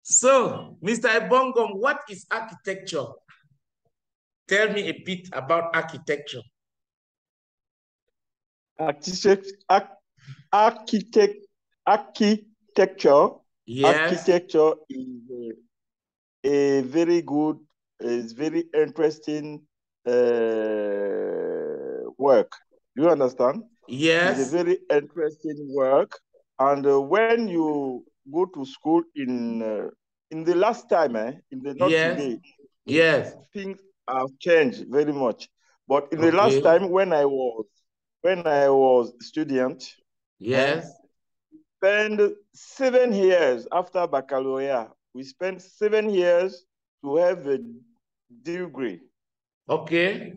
So, Mr. Ebongom, what is architecture? Tell me a bit about architecture. Architecture. Yes. Architecture is a very good, is very interesting work. Do you understand? Yes. It's a very interesting work. And when you go to school in the last time, in the not yes. today, Yes. things have changed very much. But in the Okay. last time when I was student, yes, spent 7 years after baccalaureate. We spent 7 years to have a degree. Okay.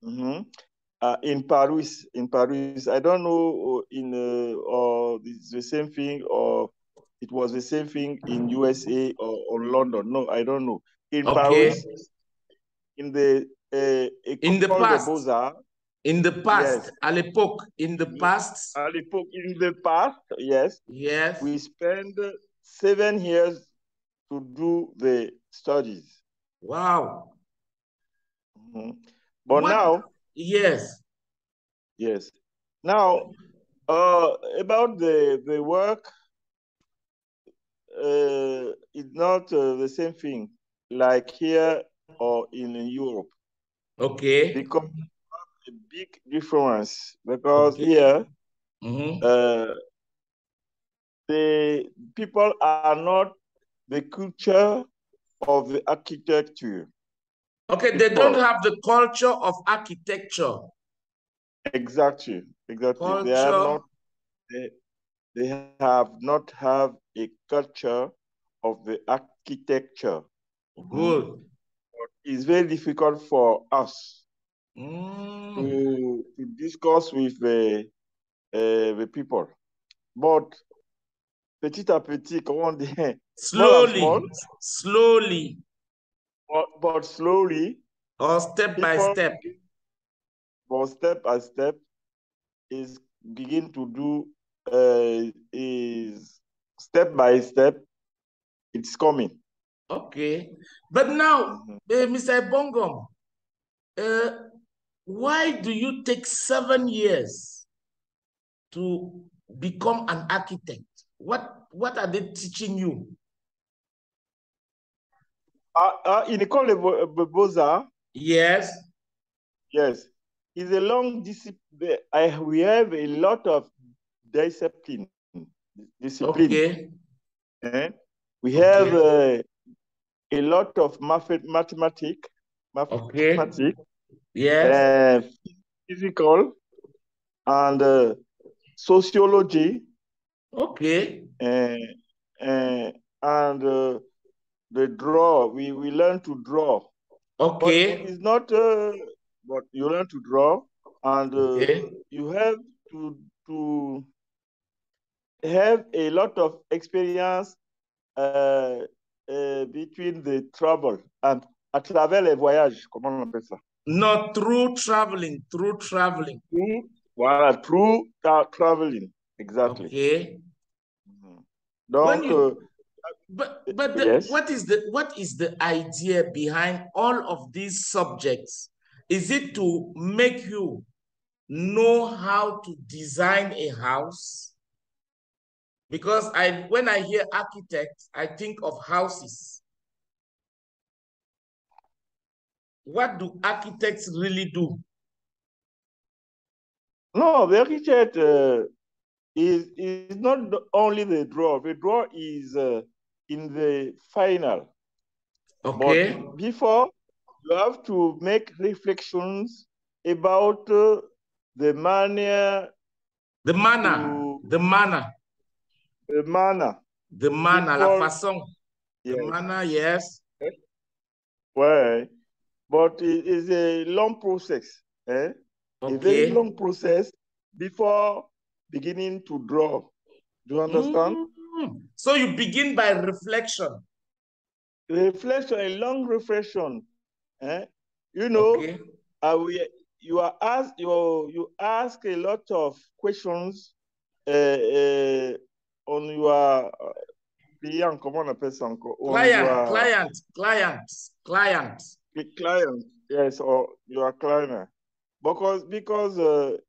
In Paris. I don't know or it's the same thing or it was the same thing in USA or London. No, I don't know. In Okay. Paris, in the in the École des past. Beaux-Arts. In the past, Yes. à l'époque, in the past. À l'époque, in the past, yes. Yes. We spent 7 years to do the studies. Wow. But now, yes. Yes. Now, about the work, it's not the same thing like here or in Europe. Okay. Because a big difference because here the people are not the culture of the architecture. Okay, they don't have the culture of architecture. Exactly. Culture. They are not. They have not have a culture of the architecture. Good. It's very difficult for us to discuss with the people. But petit à petit, comment on dit? Slowly. Slowly. But slowly. Or step by step. But step by step is begin to do is step by step. It's coming. Okay. But now, Mr. Ebongom, why do you take 7 years to become an architect? What are they teaching you? In École des Beaux-Arts? Yes. Yes. It's a long discipline. We have a lot of discipline. Okay. We have a lot of mathematics. Okay. Yes. Physical and sociology. Okay. And the draw. We learn to draw. Okay. But it's not. But you learn to draw, and you have to have a lot of experience between the travel and à travers les voyages. Comment on appelle ça? Not through traveling. Through traveling. Through traveling. Exactly. Okay. Donc, yes. What is the idea behind all of these subjects? Is it to make you know how to design a house? Because when I hear architect, I think of houses. What do architects really do? No, the architect is not only the draw. The draw is in the final. Okay. But before, you have to make reflections about the manner. The manner. The manner. The manner. The manner, la façon. Yes. The manner, yes. Well, but it is a long process. Okay. A very long process before beginning to draw. Do you understand? So you begin by reflection. Reflection, a long reflection. You know, you ask a lot of questions on your client, comment on appelle ça encore? Client. Client, yes, or your client. Because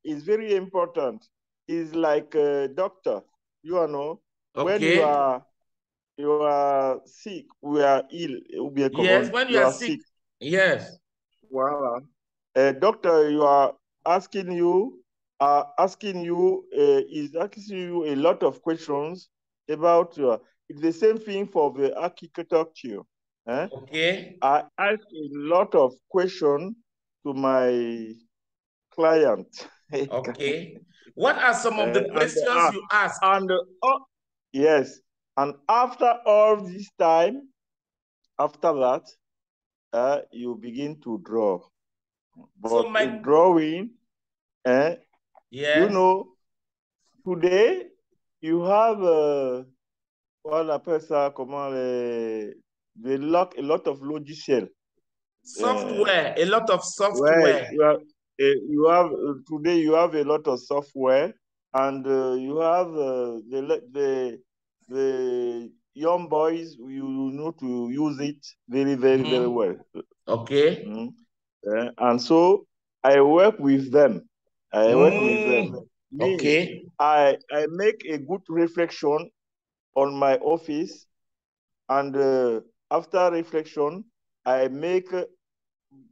it's very important. It's like a doctor, you know, when you are sick, we are ill. Yes, when you are sick. Yes. Wow. Doctor, you are asking you is asking you a lot of questions about it's the same thing for the architecture. Okay. I ask a lot of questions to my client. Okay. What are some of the questions you ask? Yes. And after all this time, after that, you begin to draw. But so drawing, yes. You know, today you have what on appelle ça, comment a lot of logiciel. Software, a lot of software. Today you have a lot of software, and you have the young boys, you know to use it very, very, very well. Okay. And so I work with them. Okay. I make a good reflection on my office, and after reflection, I make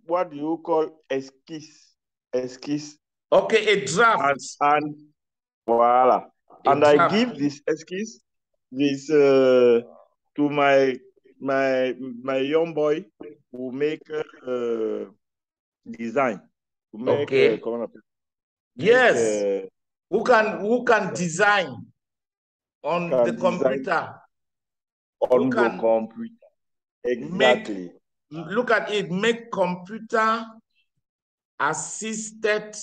what do you call esquisse? Okay, a draft. And voila. And I give this esquisse to my young boy who make design. Okay. Yes. Who can design on the computer? On the computer. Exactly. Look at it. Make computer assisted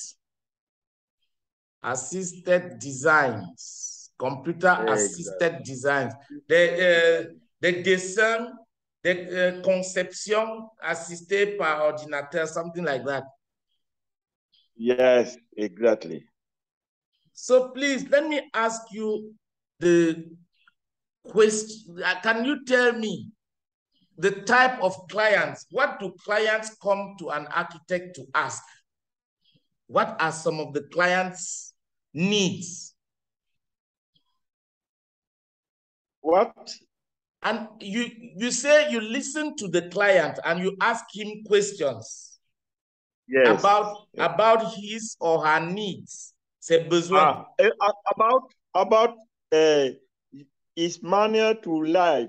designs. Computer assisted designs. The dessin, the conception assistée par ordinateur, something like that. Yes, exactly. So please, let me ask you the question. Can you tell me the type of clients? What do clients come to an architect to ask? What are some of the clients' needs? What? And you say you listen to the client and you ask him questions. Yes. About his or her needs. Ses besoins. About his manner to live,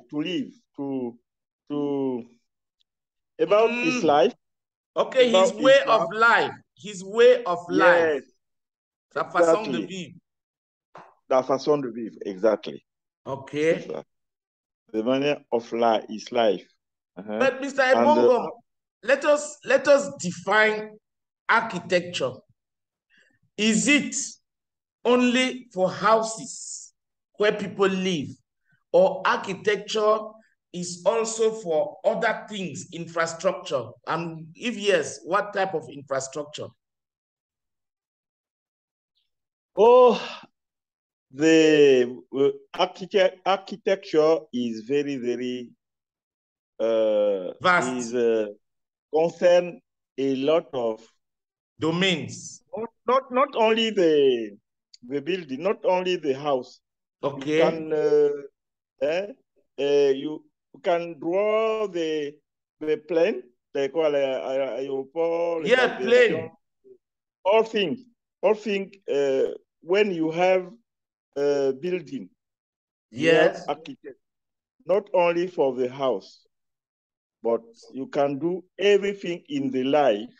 about his life. Okay, his way of life. His way of life. Sa façon de vivre. La façon de vivre, exactly. Okay. The manner of life, his life. But Mr. Ebongom, let us define architecture. Is it only for houses where people live, or architecture is also for other things, infrastructure? And if yes, what type of infrastructure? Oh, the architecture is very, very vast. Is concern a lot of domains. Not only the building, not only the house. Okay. You can draw the plane, like plane. All things. When you have a building, you have architect, not only for the house, but you can do everything in the life.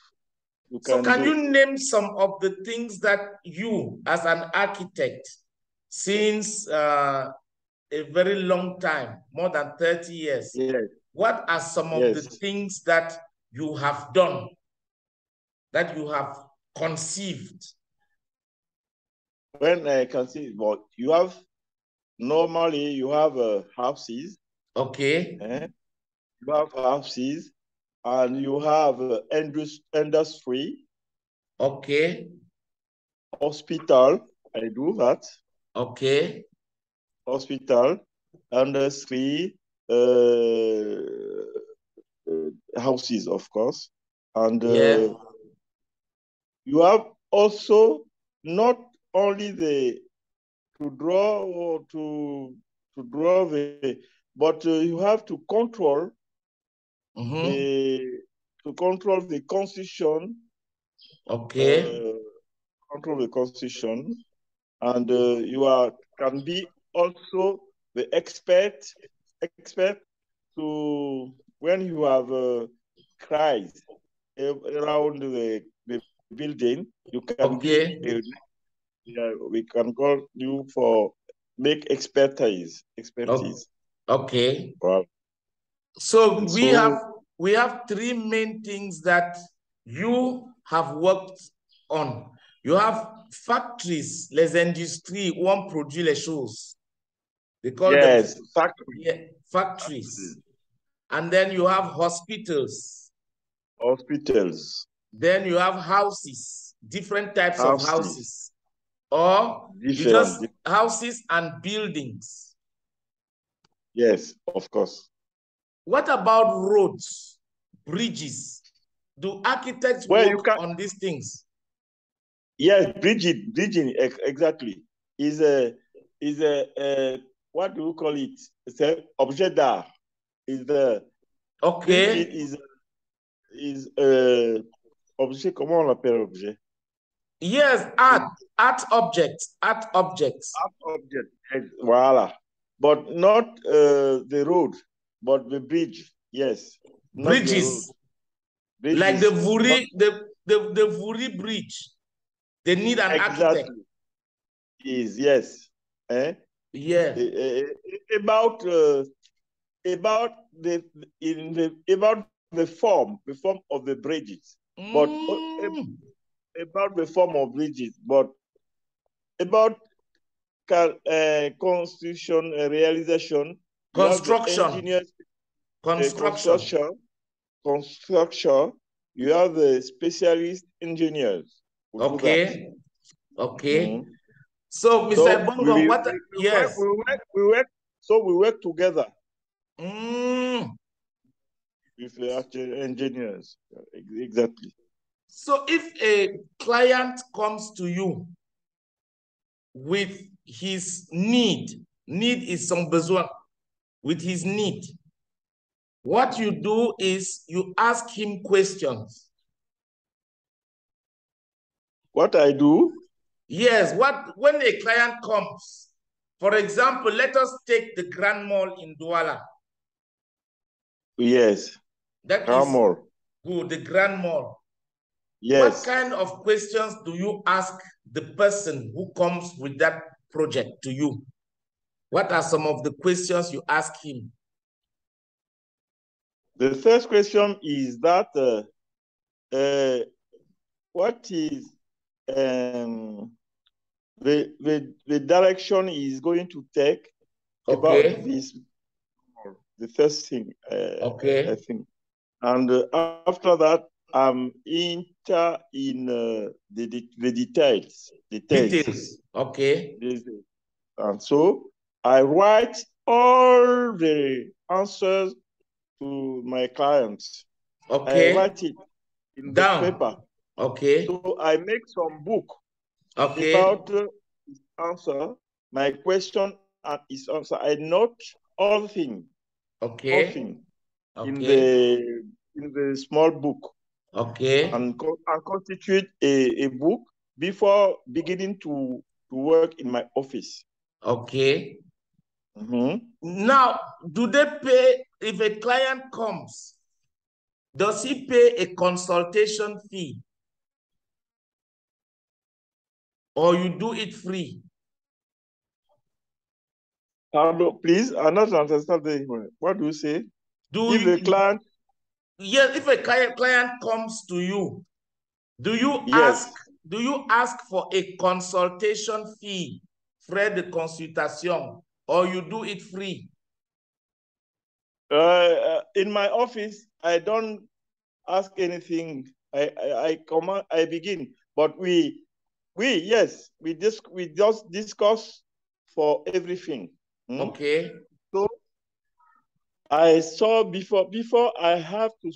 Can you name some of the things that you, as an architect, since a very long time, more than 30 years, what are some of the things that you have done, that you have conceived? When I conceive, but normally you have houses. Okay. You have houses, and you have industry. Okay. Hospital, I do that. Okay. Hospital, under 3 houses, of course. And you have also not only to draw or to draw but you have to control the constitution. Okay. Control the constitution, and you can be also the expert to when you have cries around the building. You can be we can call you for make expertise. Okay. Wow. So we have 3 main things that you have worked on. You have factories, les industries où on produit les choses. They call them factories. Yeah, factories. And then you have hospitals. Then you have houses, different types of houses. Or just houses and buildings. Yes, of course. What about roads, bridges? Do architects work on these things? Yes, bridging exactly is a what do you call it? It's an objet d'art. Is the bridging is objet? Comment on l'appelle objet? Yes, art objects. Voila, but not the road, but the bridge. Yes, bridges. Like the Vuri Bridge. They need an architect. Yes. Yeah. About the form of the bridges, but about the form of bridges, but about construction realization, construction. You have the specialist engineers. Okay. Okay. So, Mr. Ebongom, we work together with the engineers. Exactly. So if a client comes to you with his need is son besoin, with his need, what you do is you ask him questions. What I do? Yes, when a client comes, for example, let us take the Grand Mall in Douala. Yes. That Grand Mall. Good, the Grand Mall. Yes. What kind of questions do you ask the person who comes with that project to you? What are some of the questions you ask him? The first question is that what is the direction he is going to take about this? The first thing, I think. And after that, I'm in the details. Okay. And so I write all the answers to my clients. Okay. I write it in the paper. Okay. So I make some book about his answer, my question and his answer. I note all things. Okay. All things in the small book. Okay. And constitute a book before beginning to work in my office. Okay. Now, do they pay, if a client comes, does he pay a consultation fee? Or you do it free? Please, I'm not understanding. What do you say? If a client... Yes, if a client comes to you, do you ask for a consultation fee, frais de consultation, or you do it free? In my office, I don't ask anything. I begin, but we just discuss for everything. Okay. I saw before I have to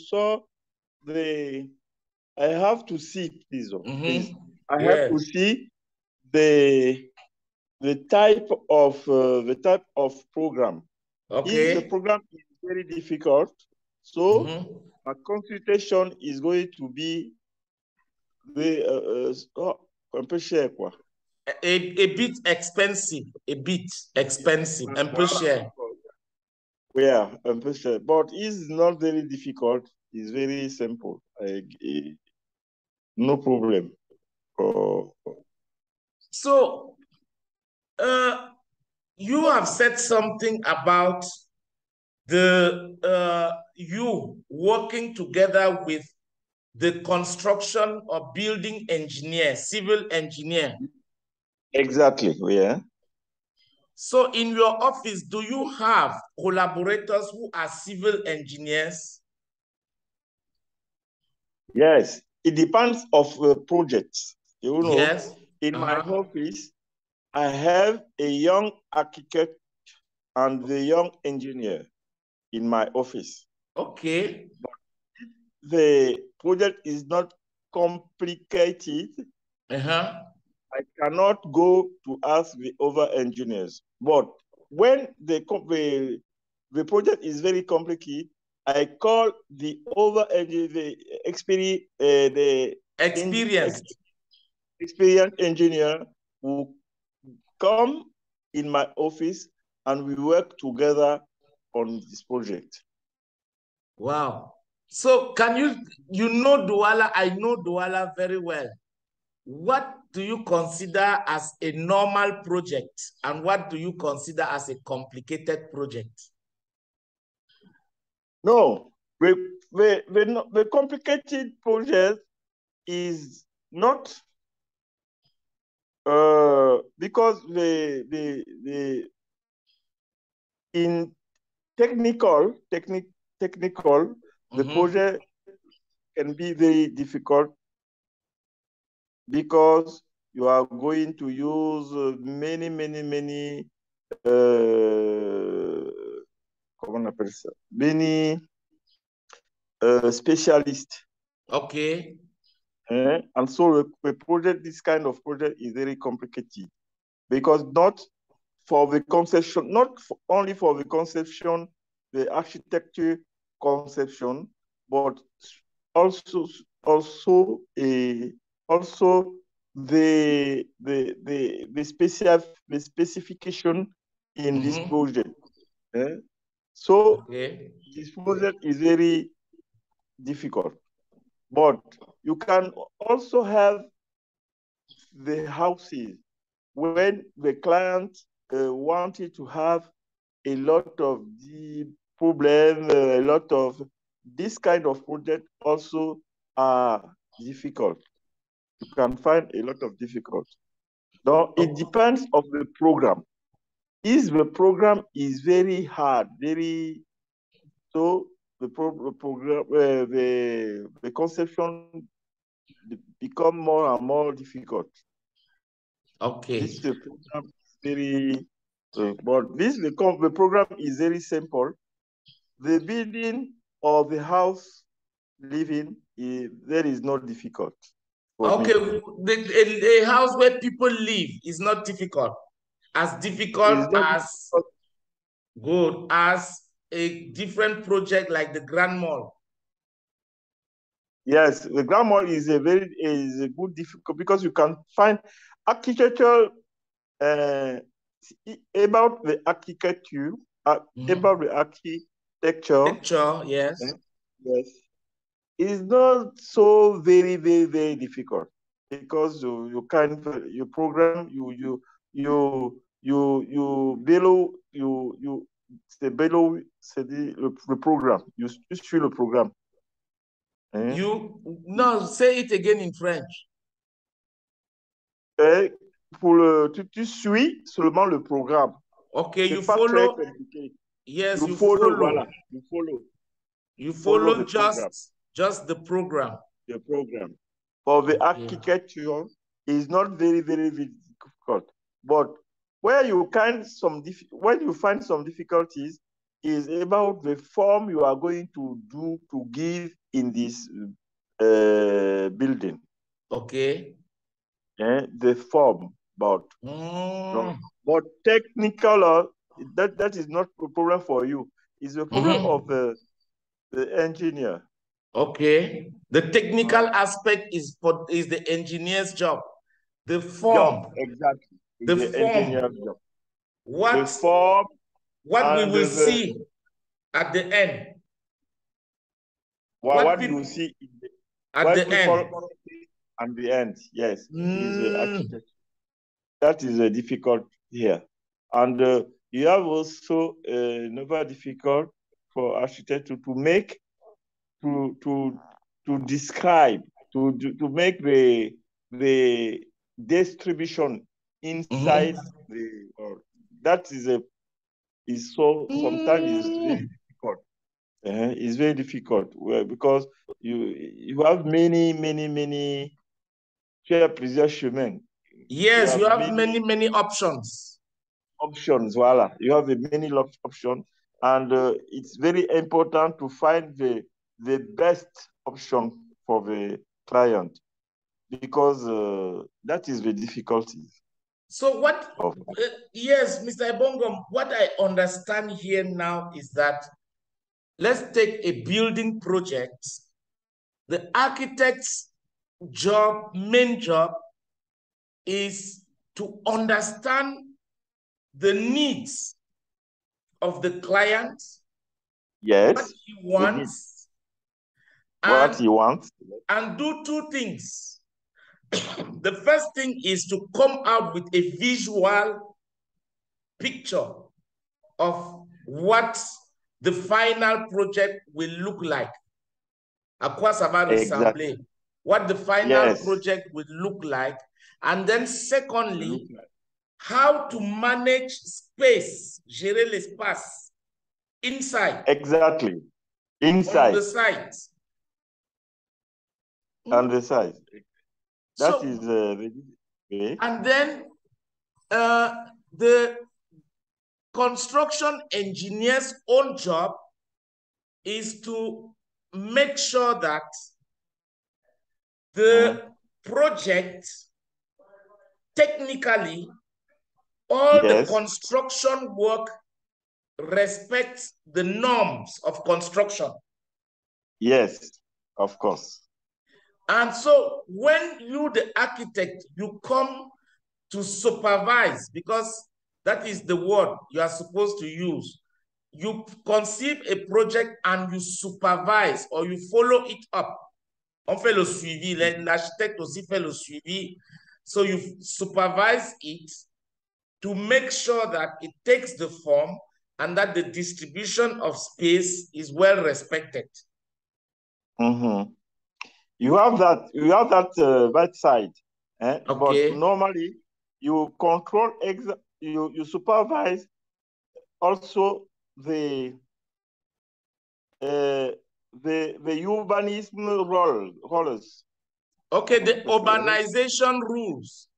see, please. Please. I have to see the type of program. Okay. If the program is very difficult, so a consultation is going to be un peu cher, quoi. A bit expensive, un peu cher. Yeah, un peu cher. But it's not very difficult. It's very simple. No problem. So, you have said something about you working together with the construction or building engineer, civil engineer. Exactly, yeah. So in your office, do you have collaborators who are civil engineers? Yes, it depends of the projects. You know, yes. In my office, I have a young architect and the young engineer in my office. Okay. But the project is not complicated. I cannot go to ask the other engineers. But when the project is very complicated, I call the other engineer, the experienced engineer who come in my office and we work together on this project. Wow. So can you know Douala? I know Douala very well. What do you consider as a normal project and what do you consider as a complicated project? No, the complicated project is not because in technical, the project can be very difficult because you are going to use many comment on appelle ça? Many specialists. Okay. And so the project, this kind of project is very complicated because not for the conception, not only for the conception, the architecture conception, but also the specification in this project. So this project is very difficult, but you can also have the houses when the client wanted to have a lot of the problem, a lot of this kind of project also are difficult. You can find a lot of difficult. Now, it depends on the program. If the program is very hard, so the program, the conception become more and more difficult. Okay. This program is very, but the program is very simple. The building or the house living, there is not difficult. Okay, a house where people live is not difficult. As difficult as good as a different project like the Grand Mall. Yes, the Grand Mall is a good difficult because you can find architecture about the architecture, about the architecture. Yes. Yes. It's not so very difficult because you program le programme. You suis le programme. No, say it again in French. Tu suis seulement le programme. Okay, you follow. Yes, you follow. Voilà, you follow. You follow just the program. The program. For the architecture is not very difficult. But where you find some difficulties, is about the form you are going to give in this building. Okay. The form, but but technical, that is not a problem for you. It's a problem of the engineer. Okay. The technical aspect is the engineer's job. The form. Exactly. The engineer's job. What, the form, what we will see at the end. What do you see at the end? At the end, yes, is architecture. That is difficult here, and you have also another difficult for architect to make, to describe, to make the distribution inside the. That is so sometimes is very difficult. It's very difficult because you have many plusieurs chemins. Yes, you have many options. Voila. You have many options, and it's very important to find the best option for the client, because that is the difficulty. So what, yes, Mr. Ebongom, what I understand here now is that, let's take a building project. The architect's job, main job, is to understand the needs of the client. Yes. What he wants. And do two things. The first thing is to come out with a visual picture of what the final project will look like. Exactly. What the final project will look like. And then secondly, how to manage space, gérer l'espace, inside. Exactly. Inside. On the site. On the side. That is and then the construction engineer's own job is to make sure that the project, technically, all the construction work respects the norms of construction. Yes, of course. And so when you, the architect, you come to supervise, because that is the word you are supposed to use. You conceive a project and you supervise, or you follow it up. On fait le suivi, l'architecte aussi fait le suivi. So you supervise it to make sure that it takes the form and that the distribution of space is well respected. You have that side, but normally you control, you supervise also the urbanism roles. Okay, the urbanization rules.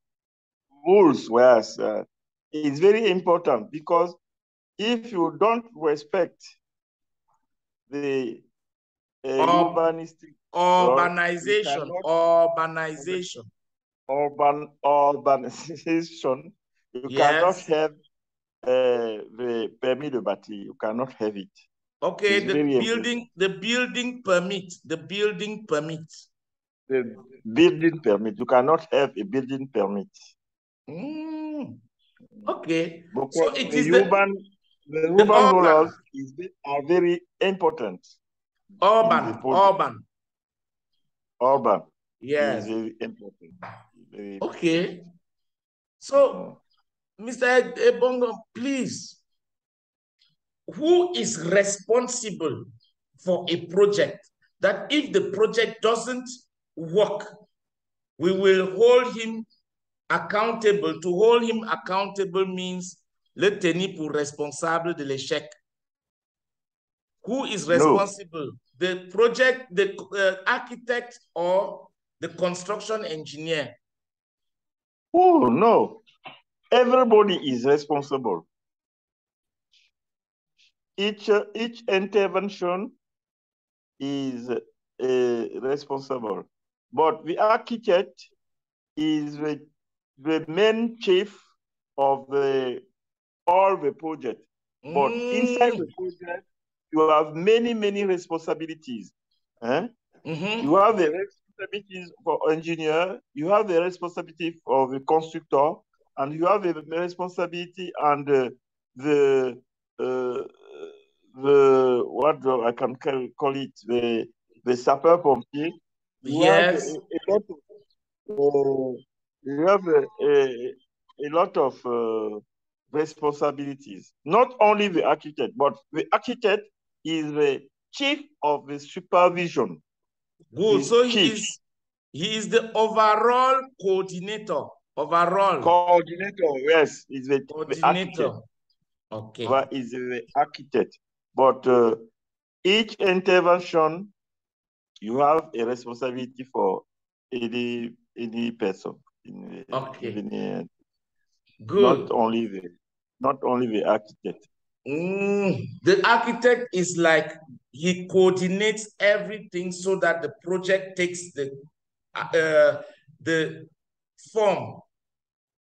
Yes, it's very important, because if you don't respect the urbanistic urbanization, you cannot have the permis de bâtir. You cannot have it. Okay, the building permit. You cannot have a building permit. Okay. Because so it is the urban roles are very important. Urban. Yes. Is very important. Okay. So, Mr. Ebongom, please, who is responsible for a project that if the project doesn't work, we will hold him accountable? To hold him accountable means le tenir pour responsable de l'échec. Who is responsible? No. The project, the architect, or the construction engineer? Oh, no. Everybody is responsible. each intervention is responsible, but the architect is the main chief of all the project. But inside the project, you have many responsibilities. You have the responsibilities for engineer, you have the responsibility for the constructor, and you have the responsibility and the what I can call it, the sapeur-pompier. Yes. You have a lot of responsibilities. Not only the architect, but the architect is the chief of the supervision. Good. So he is the overall coordinator. Coordinator, yes, is the architect. Okay. That is the architect. But each intervention, you have a responsibility for any person. Okay. Good. Not only the architect. The architect is like, he coordinates everything so that the project takes the form.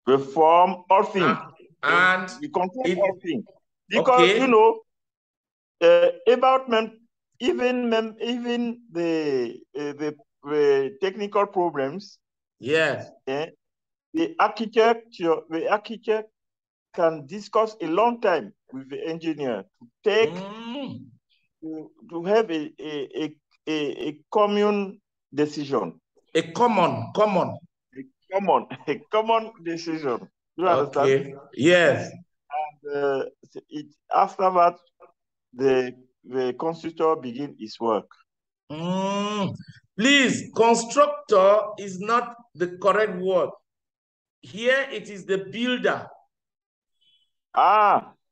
The form, all things. And you control all things. Because, you know, about even the technical problems. Yes. The architect can discuss a long time with the engineer to take to have a common decision. A common decision. You understand? Okay. Yes. And after that, the constructor begin his work. Please, constructor is not the correct word. Here it is the builder.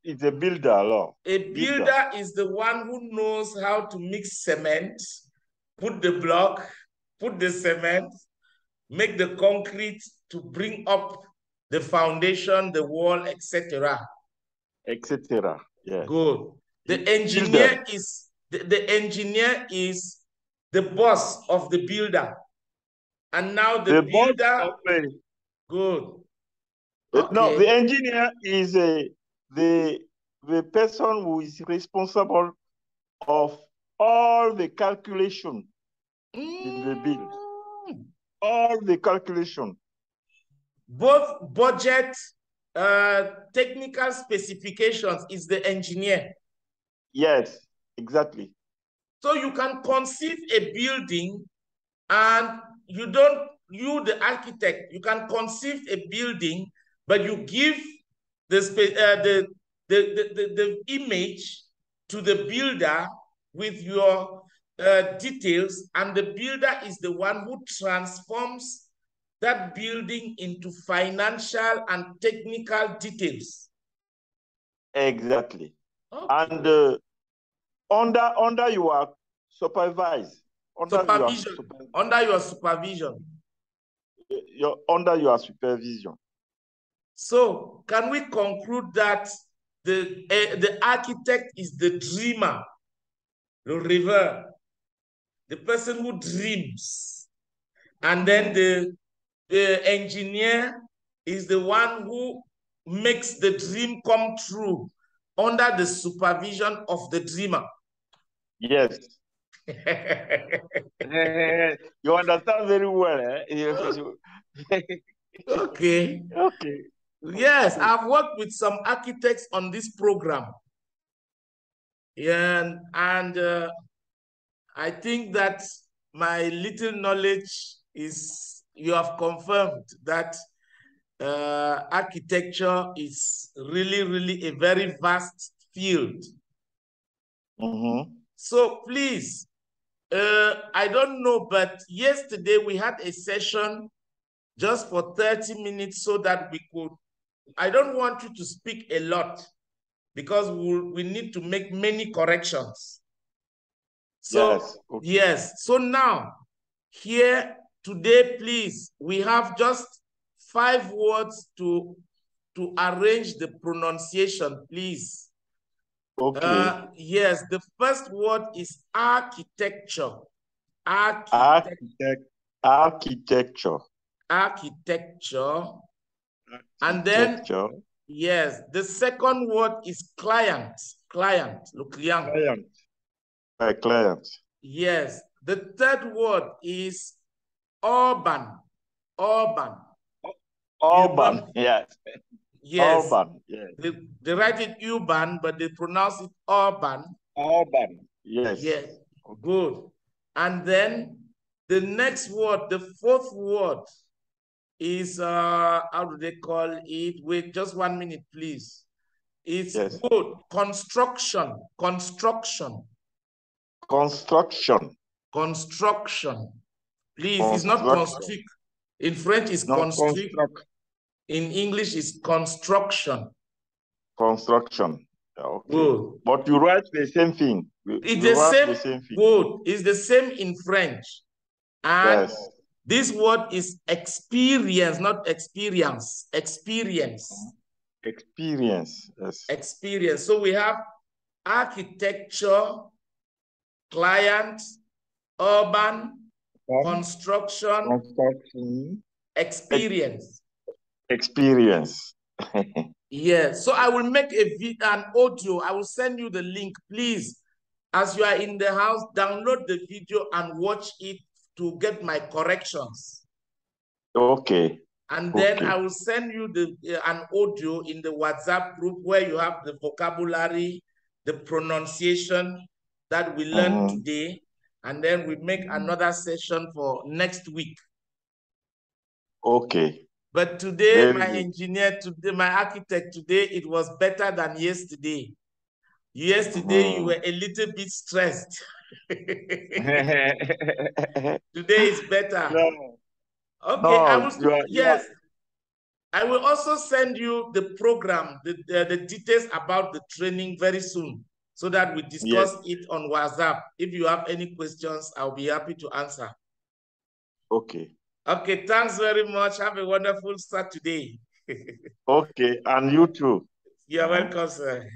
It's a builder, law. A builder is the one who knows how to mix cement, put the block, put the cement, make the concrete to bring up the foundation, the wall, etc. Etc. Yeah. Good. The engineer is the engineer is the boss of the builder. And now the builder. Good. Okay. No, the engineer is the person who is responsible of all the calculation in the build. All the calculation. Both budget, technical specifications is the engineer. Yes, exactly. So you can conceive a building and you, the architect, you can conceive a building, but you give the image to the builder with your details, and the builder is the one who transforms that building into financial and technical details. Exactly. Okay. And under your supervise. Under your supervision. Under your supervision. So can we conclude that the architect is the dreamer, the rêveur, the person who dreams, and then the engineer is the one who makes the dream come true under the supervision of the dreamer? Yes. You understand very well, eh? Okay. Okay. Yes, I've worked with some architects on this program. Yeah, and I think that my little knowledge is, you have confirmed that architecture is really a very vast field. So please, I don't know, but yesterday we had a session just for 30 minutes so that we could, I don't want you to speak a lot because we need to make many corrections. So, yes. Okay. Yes. So now, here today, please, we have just 5 words to arrange the pronunciation, please. Okay. Yes, the first word is architecture. Architecture. Architecture. And then, yes, the second word is client. Client. Le client. Client. Client. Yes. The third word is urban. Urban. Urban. Yes. Yes. Urban. Yes. They write it urban, but they pronounce it urban. Urban. Yes. Yes. Okay. Good. And then the next word, the fourth word is, how do they call it? Wait, just 1 minute, please. It's good. Construction. Construction. Construction. Construction. Please, it's not construct. In French, it's construct. In English, it's construction. Construction. Okay. Good. But you write the same thing. It's the same thing. Good. It's the same in French. And this word is experience, not experience. Experience. Experience. Yes. Experience. So we have architecture, client, urban, construction, experience. Experience. Yeah. So I will make an audio. I will send you the link. Please, as you are in the house, download the video and watch it to get my corrections. Okay. And then I will send you an audio in the WhatsApp group where you have the vocabulary, the pronunciation that we learned today. And then we make another session for next week. Okay. But today, my engineer, today, my architect, today, it was better than yesterday. Yesterday, you were a little bit stressed. Today is better. No. Okay, no, I will also send you the program, the details about the training very soon, so that we discuss it on WhatsApp. If you have any questions, I'll be happy to answer. Okay. Okay, thanks very much. Have a wonderful Saturday. Okay, and you too. You're welcome, sir.